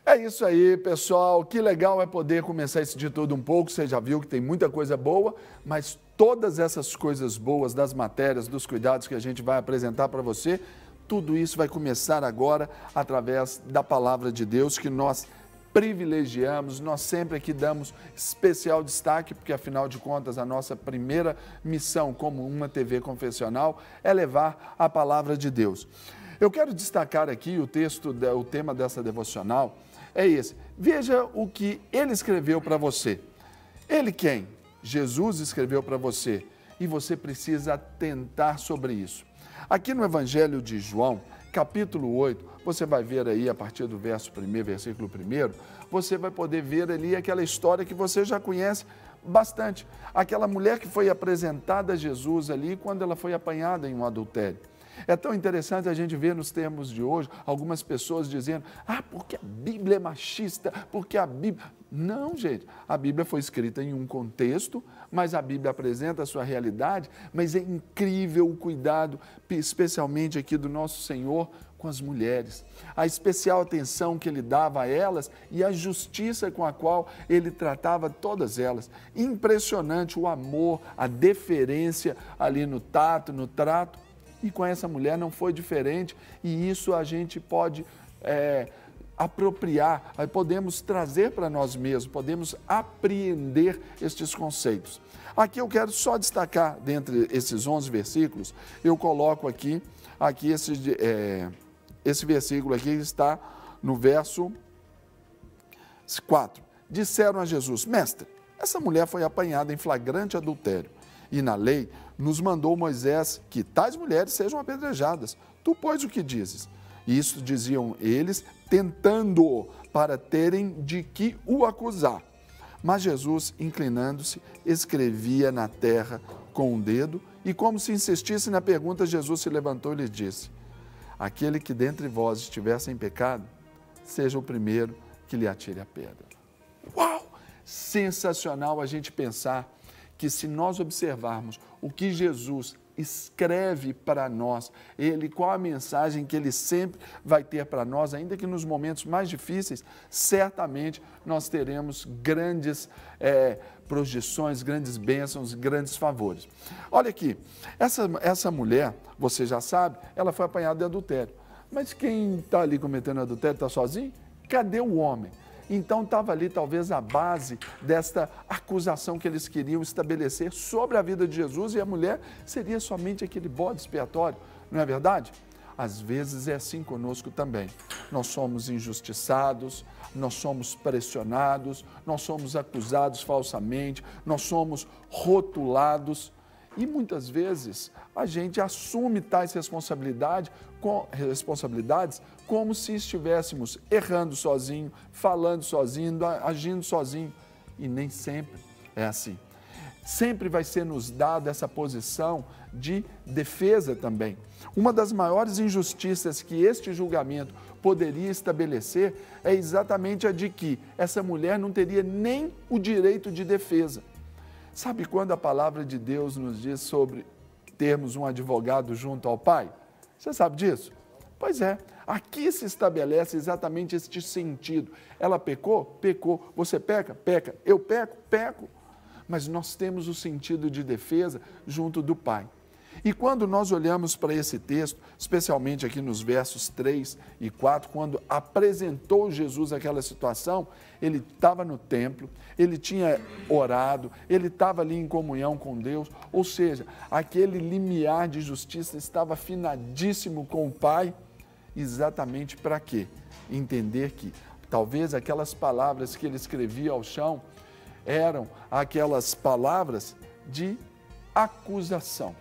É isso aí, pessoal. Que legal é poder começar esse de tudo um pouco. Você já viu que tem muita coisa boa, mas todas essas coisas boas das matérias, dos cuidados que a gente vai apresentar para você, tudo isso vai começar agora através da palavra de Deus que nós privilegiamos, nós sempre aqui damos especial destaque, porque afinal de contas a nossa primeira missão como uma TV confessional é levar a palavra de Deus. Eu quero destacar aqui o tema dessa devocional é esse. Veja o que ele escreveu para você. Ele quem? Jesus escreveu para você e você precisa atentar sobre isso. Aqui no Evangelho de João, capítulo 8, você vai ver aí a partir do versículo 1, você vai poder ver ali aquela história que você já conhece bastante. Aquela mulher que foi apresentada a Jesus ali quando ela foi apanhada em um adultério. É tão interessante a gente ver nos termos de hoje algumas pessoas dizendo, porque a Bíblia é machista, porque a Bíblia... Não, gente, a Bíblia foi escrita em um contexto, mas a Bíblia apresenta a sua realidade, mas é incrível o cuidado, especialmente aqui do nosso Senhor com as mulheres. A especial atenção que ele dava a elas e a justiça com a qual ele tratava todas elas. Impressionante o amor, a deferência ali no tato, no trato. E com essa mulher não foi diferente, e isso a gente pode apropriar, podemos trazer para nós mesmos, podemos apreender estes conceitos. Aqui eu quero só destacar, dentre esses 11 versículos, eu coloco aqui esse versículo aqui está no verso 4. Disseram a Jesus, mestre, essa mulher foi apanhada em flagrante adultério. E na lei nos mandou Moisés que tais mulheres sejam apedrejadas. Tu, pois, o que dizes? Isso diziam eles, tentando para terem de que o acusar. Mas Jesus, inclinando-se, escrevia na terra com o dedo, e como se insistisse na pergunta, Jesus se levantou e lhe disse, aquele que dentre vós estiver sem pecado, seja o primeiro que lhe atire a pedra. Uau! Sensacional a gente pensar que se nós observarmos o que Jesus escreve para nós, qual a mensagem que ele sempre vai ter para nós, ainda que nos momentos mais difíceis, certamente nós teremos grandes projeções, grandes bênçãos, grandes favores. Olha aqui, essa mulher, você já sabe, ela foi apanhada de adultério. Mas quem está ali cometendo adultério está sozinho? Cadê o homem? Então estava ali talvez a base desta acusação que eles queriam estabelecer sobre a vida de Jesus e a mulher seria somente aquele bode expiatório, não é verdade? Às vezes é assim conosco também. Nós somos injustiçados, nós somos pressionados, nós somos acusados falsamente, nós somos rotulados e muitas vezes a gente assume tais responsabilidades como se estivéssemos errando sozinho, falando sozinho, agindo sozinho. E nem sempre é assim. Sempre vai ser nos dada essa posição de defesa também. Uma das maiores injustiças que este julgamento poderia estabelecer é exatamente a de que essa mulher não teria nem o direito de defesa. Sabe quando a palavra de Deus nos diz sobre termos um advogado junto ao Pai? Você sabe disso? Pois é, aqui se estabelece exatamente este sentido. Ela pecou? Pecou. Você peca? Peca. Eu peco? Peco. Mas nós temos o sentido de defesa junto do Pai. E quando nós olhamos para esse texto, especialmente aqui nos versos 3 e 4, quando apresentou Jesus aquela situação, ele estava no templo, ele tinha orado, ele estava ali em comunhão com Deus, ou seja, aquele limiar de justiça estava afinadíssimo com o Pai, exatamente para quê? Entender que talvez aquelas palavras que ele escrevia ao chão eram aquelas palavras de acusação.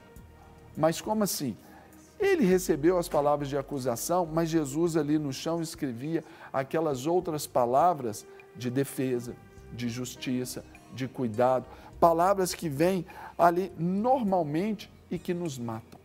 Mas como assim? Ele recebeu as palavras de acusação, mas Jesus ali no chão escrevia aquelas outras palavras de defesa, de justiça, de cuidado, palavras que vêm ali normalmente e que nos matam.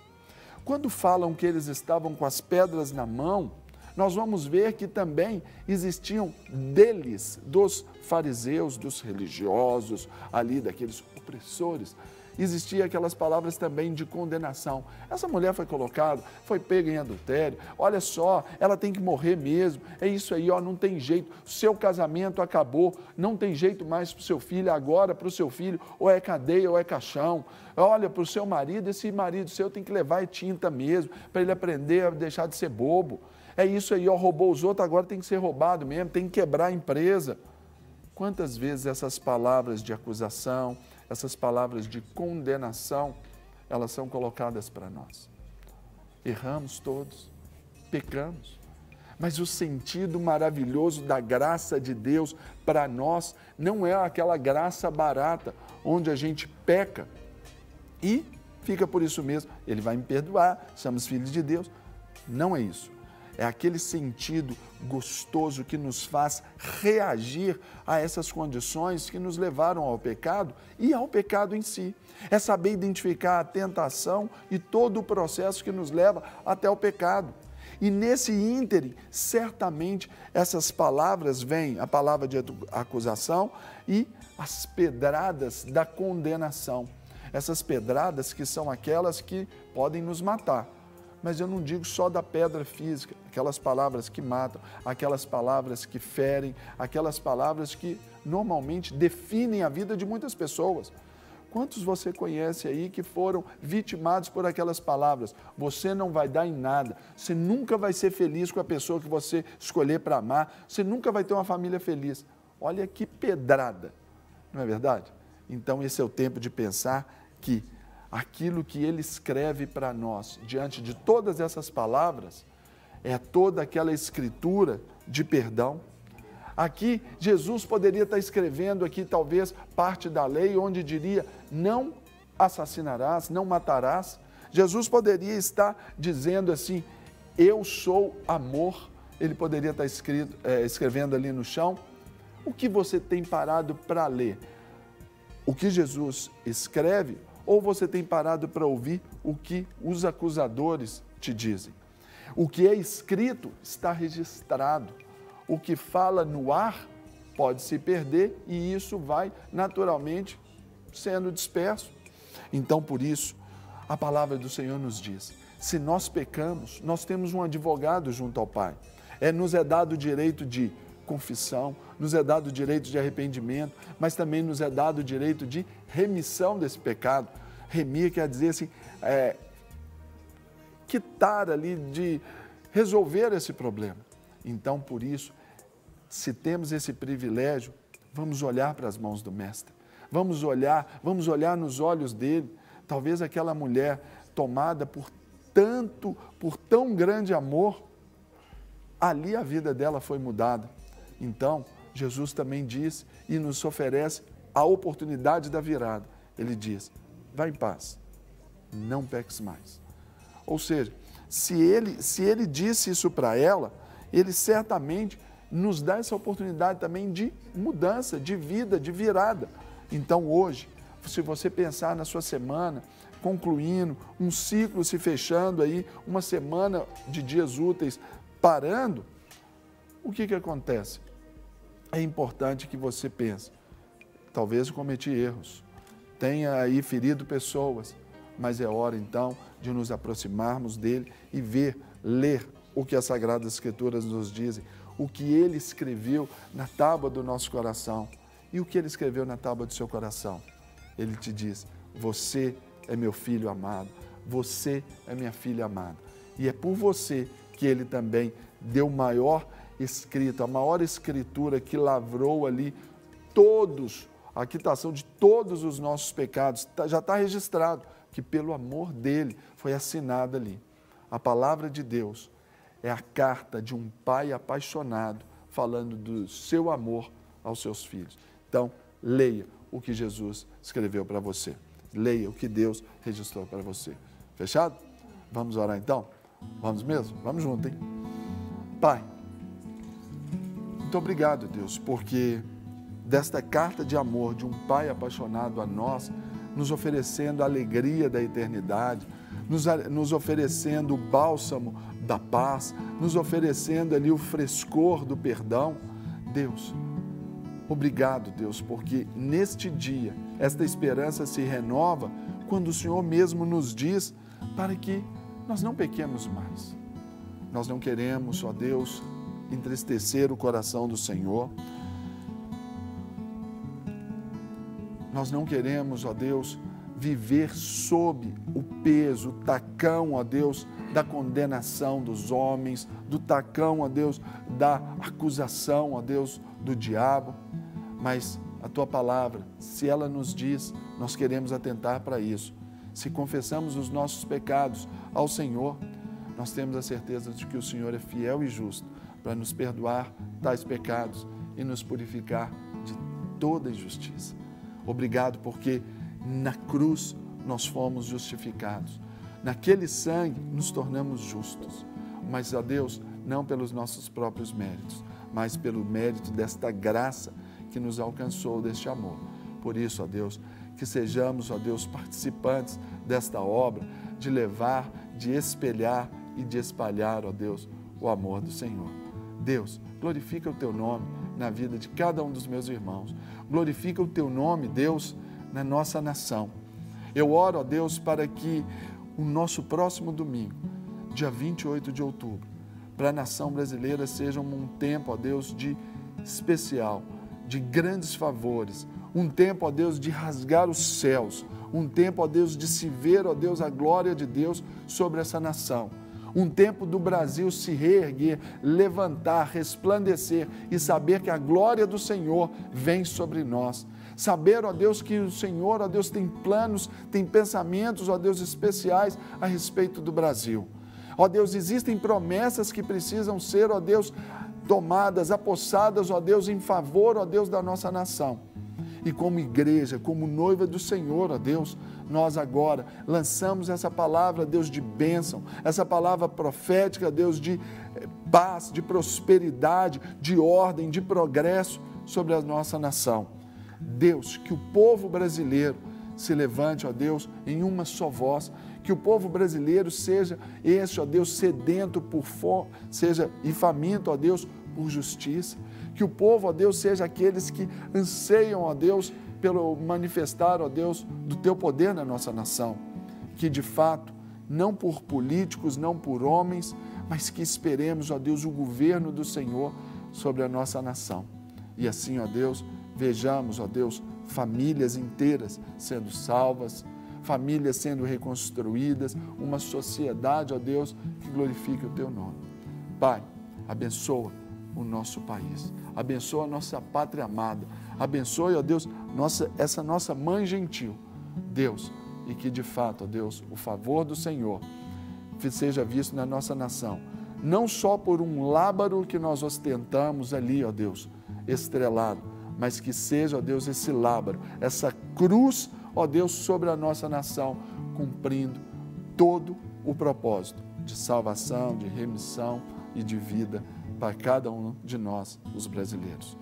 Quando falam que eles estavam com as pedras na mão, nós vamos ver que também existiam deles, dos fariseus, dos religiosos, ali daqueles opressores, existiam aquelas palavras também de condenação. Essa mulher foi colocada, foi pega em adultério, olha só, ela tem que morrer mesmo, é isso aí, ó, não tem jeito, seu casamento acabou, não tem jeito mais para o seu filho, agora para o seu filho, ou é cadeia ou é caixão. Olha, para o seu marido, esse marido seu tem que levar tinta mesmo, para ele aprender a deixar de ser bobo. É isso aí, ó, roubou os outros, agora tem que ser roubado mesmo, tem que quebrar a empresa. Quantas vezes essas palavras de acusação, essas palavras de condenação, elas são colocadas para nós? Erramos todos, pecamos. Mas o sentido maravilhoso da graça de Deus para nós não é aquela graça barata, onde a gente peca e fica por isso mesmo. Ele vai me perdoar, somos filhos de Deus. Não é isso. É aquele sentido gostoso que nos faz reagir a essas condições que nos levaram ao pecado e ao pecado em si. É saber identificar a tentação e todo o processo que nos leva até o pecado. E nesse ínterim, certamente, essas palavras vêm, a palavra de acusação e as pedradas da condenação. Essas pedradas que são aquelas que podem nos matar. Mas eu não digo só da pedra física, aquelas palavras que matam, aquelas palavras que ferem, aquelas palavras que normalmente definem a vida de muitas pessoas. Quantos você conhece aí que foram vitimados por aquelas palavras? Você não vai dar em nada, você nunca vai ser feliz com a pessoa que você escolher para amar, você nunca vai ter uma família feliz. Olha que pedrada, não é verdade? Então esse é o tempo de pensar que aquilo que ele escreve para nós, diante de todas essas palavras, é toda aquela escritura de perdão. Aqui, Jesus poderia estar escrevendo aqui, talvez, parte da lei, onde diria, não assassinarás, não matarás. Jesus poderia estar dizendo assim, eu sou amor. Ele poderia estar escrevendo ali no chão. O que você tem parado para ler? O que Jesus escreve? Ou você tem parado para ouvir o que os acusadores te dizem? O que é escrito está registrado. O que fala no ar pode se perder e isso vai naturalmente sendo disperso. Então, por isso, a palavra do Senhor nos diz, se nós pecamos, nós temos um advogado junto ao Pai. Nos é dado o direito de confissão, nos é dado o direito de arrependimento, mas também nos é dado o direito de remissão desse pecado. Remir quer dizer assim, quitar ali, de resolver esse problema. Então, por isso, se temos esse privilégio, vamos olhar para as mãos do Mestre. Vamos olhar nos olhos dele. Talvez aquela mulher tomada por tão grande amor, ali a vida dela foi mudada. Então, Jesus também diz e nos oferece a oportunidade da virada. Ele diz, vai em paz, não peques mais. Ou seja, se ele disse isso para ela, ele certamente nos dá essa oportunidade também de mudança, de vida, de virada. Então hoje, se você pensar na sua semana, concluindo, um ciclo se fechando aí, uma semana de dias úteis parando, o que acontece? É importante que você pense, talvez eu cometi erros, tenha aí ferido pessoas, mas é hora então de nos aproximarmos dele e ler o que as Sagradas Escrituras nos dizem, o que ele escreveu na tábua do nosso coração. E o que ele escreveu na tábua do seu coração? Ele te diz, você é meu filho amado, você é minha filha amada. E é por você que ele também deu o maior escrito, a maior escritura que lavrou ali a quitação de todos os nossos pecados. Já está registrado que pelo amor dele foi assinada ali. A palavra de Deus é a carta de um pai apaixonado falando do seu amor aos seus filhos. Então, leia o que Jesus escreveu para você. Leia o que Deus registrou para você. Fechado? Vamos orar então? Vamos mesmo? Vamos junto, hein? Pai, muito obrigado, Deus, porque desta carta de amor de um pai apaixonado a nós, nos oferecendo a alegria da eternidade, nos oferecendo o bálsamo da paz, nos oferecendo ali o frescor do perdão. Deus, obrigado, Deus, porque neste dia esta esperança se renova quando o Senhor mesmo nos diz para que nós não pequemos mais. Nós não queremos, ó Deus, entristecer o coração do Senhor. Nós não queremos, ó Deus, viver sob o peso, o tacão, ó Deus, da condenação dos homens, do tacão, ó Deus, da acusação, ó Deus, do diabo. Mas a Tua palavra, se ela nos diz, nós queremos atentar para isso. Se confessamos os nossos pecados ao Senhor, nós temos a certeza de que o Senhor é fiel e justo para nos perdoar tais pecados e nos purificar de toda injustiça. Obrigado porque na cruz nós fomos justificados. Naquele sangue nos tornamos justos. Mas, ó Deus, não pelos nossos próprios méritos, mas pelo mérito desta graça que nos alcançou, deste amor. Por isso, ó Deus, que sejamos, ó Deus, participantes desta obra, de levar, de espelhar e de espalhar, ó Deus, o amor do Senhor. Deus, glorifica o Teu nome na vida de cada um dos meus irmãos. Glorifica o Teu nome, Deus, na nossa nação. Eu oro, ó Deus, para que o nosso próximo domingo, dia 28 de outubro, para a nação brasileira seja um tempo, ó Deus, de especial, de grandes favores, um tempo, ó Deus, de rasgar os céus, um tempo, ó Deus, de se ver, ó Deus, a glória de Deus sobre essa nação. Um tempo do Brasil se reerguer, levantar, resplandecer e saber que a glória do Senhor vem sobre nós. Saber, ó Deus, que o Senhor, ó Deus, tem planos, tem pensamentos, ó Deus, especiais a respeito do Brasil. Ó Deus, existem promessas que precisam ser, ó Deus, tomadas, apossadas, ó Deus, em favor, ó Deus, da nossa nação. E como igreja, como noiva do Senhor, ó Deus, nós agora lançamos essa palavra, Deus, de bênção, essa palavra profética, Deus, de paz, de prosperidade, de ordem, de progresso sobre a nossa nação. Deus, que o povo brasileiro se levante, ó Deus, em uma só voz, que o povo brasileiro seja esse, ó Deus, sedento por fome, seja e faminto, ó Deus, por justiça. Que o povo, ó Deus, seja aqueles que anseiam, ó Deus, pelo manifestar, ó Deus, do Teu poder na nossa nação. Que, de fato, não por políticos, não por homens, mas que esperemos, ó Deus, o governo do Senhor sobre a nossa nação. E assim, ó Deus, vejamos, ó Deus, famílias inteiras sendo salvas, famílias sendo reconstruídas, uma sociedade, ó Deus, que glorifique o Teu nome. Pai, abençoa o nosso país, abençoa a nossa pátria amada, abençoe, ó Deus, essa nossa mãe gentil, Deus, e que de fato, ó Deus, o favor do Senhor seja visto na nossa nação, não só por um lábaro que nós ostentamos ali, ó Deus, estrelado, mas que seja, ó Deus, esse lábaro, essa cruz, ó Deus, sobre a nossa nação, cumprindo todo o propósito de salvação, de remissão e de vida para cada um de nós, os brasileiros.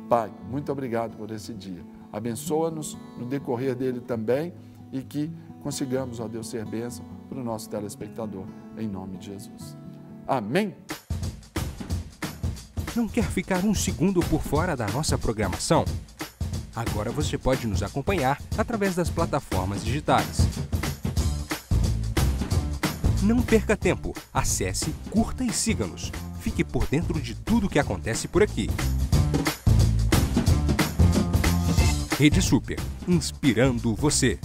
Pai, muito obrigado por esse dia. Abençoa-nos no decorrer dele também e que consigamos, ó Deus, ser bênção para o nosso telespectador, em nome de Jesus. Amém. Não quer ficar um segundo por fora da nossa programação? Agora você pode nos acompanhar através das plataformas digitais. Não perca tempo, acesse, curta e siga-nos. Fique por dentro de tudo o que acontece por aqui. Rede Super, inspirando você.